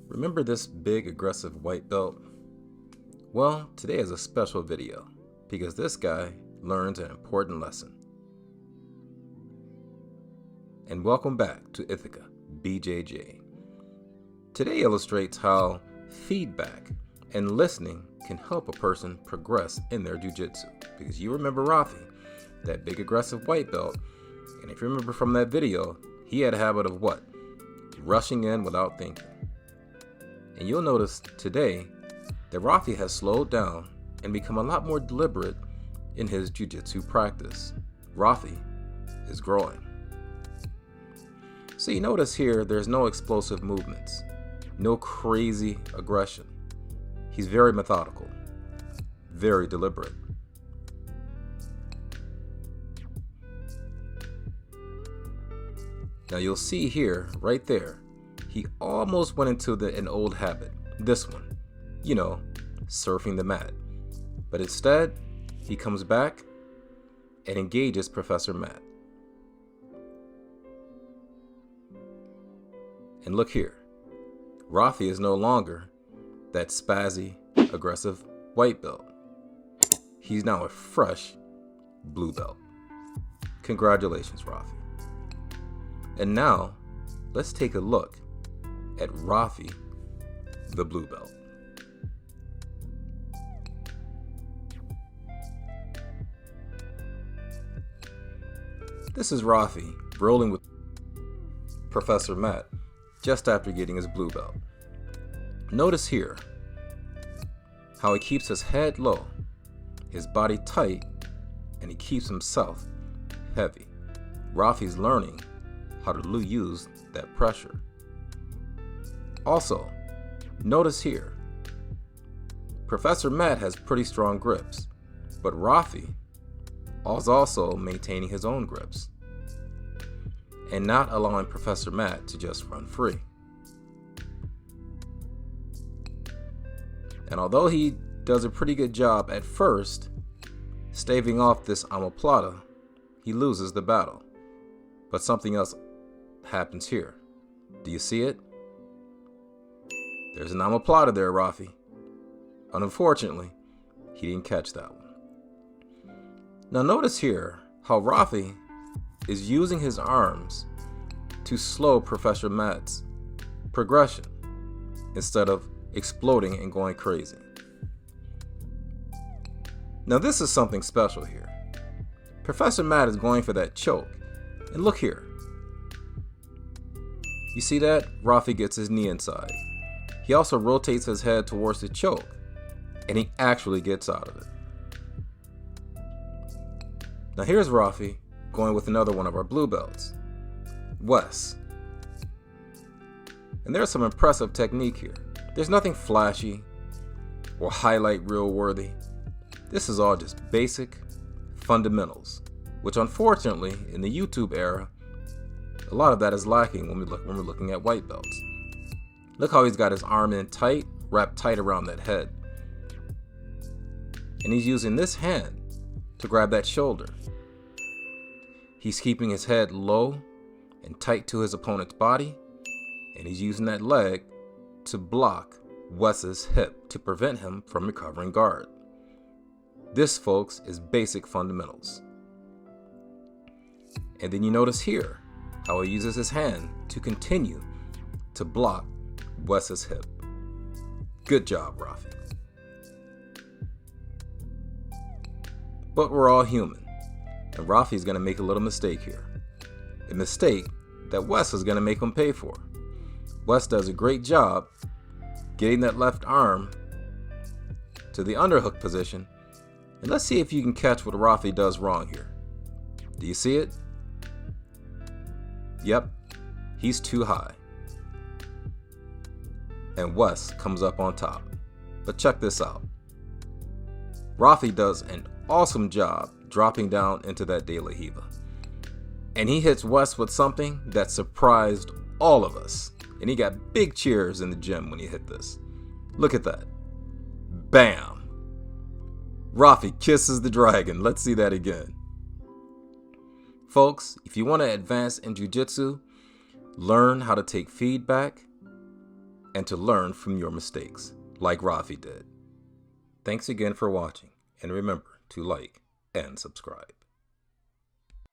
Remember this big aggressive white belt? Well, today is a special video because this guy learns an important lesson. And welcome back to Ithaca, BJJ. Today illustrates how feedback and listening can help a person progress in their jiu-jitsu. Because you remember Rafi, that big aggressive white belt, and if you remember from that video, he had a habit of what? Rushing in without thinking. And you'll notice today that Rafi has slowed down and become a lot more deliberate in his jiu-jitsu practice. Rafi is growing. So you notice here there's no explosive movements, no crazy aggression. He's very methodical, very deliberate. Now you'll see here, right there, he almost went into an old habit, this one, surfing the mat. But instead, he comes back and engages Professor Matt. And look here, Rafi is no longer that spazzy, aggressive white belt. He's now a fresh blue belt. Congratulations, Rafi. And now, let's take a look at Rafi, the blue belt. This is Rafi rolling with Professor Matt just after getting his blue belt. Notice here how he keeps his head low, his body tight, and he keeps himself heavy. Rafi's learning how to use that pressure. Also, notice here, Professor Matt has pretty strong grips, but Rafi is also maintaining his own grips and not allowing Professor Matt to just run free. And although he does a pretty good job at first staving off this omoplata, he loses the battle. But something else happens here. Do you see it? There's an omoplata there, Rafi. And unfortunately, he didn't catch that one. Now notice here how Rafi is using his arms to slow Professor Matt's progression instead of exploding and going crazy. Now this is something special here. Professor Matt is going for that choke. And look here. You see that? Rafi gets his knee inside. He also rotates his head towards the choke, and he actually gets out of it. Now here's Rafi going with another one of our blue belts, Wes. And there's some impressive technique here. There's nothing flashy or highlight reel worthy. This is all just basic fundamentals, which unfortunately in the YouTube era, a lot of that is lacking when we're looking at white belts. Look how he's got his arm in tight, wrapped tight around that head. And he's using this hand to grab that shoulder. He's keeping his head low and tight to his opponent's body, and he's using that leg to block Wes's hip to prevent him from recovering guard. This, folks, is basic fundamentals. And then you notice here how he uses his hand to continue to block Wes's hip. Good job, Rafi. But we're all human, and Rafi's going to make a little mistake here. A mistake that Wes is going to make him pay for. Wes does a great job getting that left arm to the underhook position, and let's see if you can catch what Rafi does wrong here. Do you see it? Yep, he's too high. And Wes comes up on top. But check this out. Rafi does an awesome job dropping down into that De La Riva. And he hits Wes with something that surprised all of us. And he got big cheers in the gym when he hit this. Look at that. Bam! Rafi kisses the dragon. Let's see that again. Folks, if you want to advance in jiu-jitsu, learn how to take feedback and to learn from your mistakes, like Rafi did. Thanks again for watching, and remember to like and subscribe.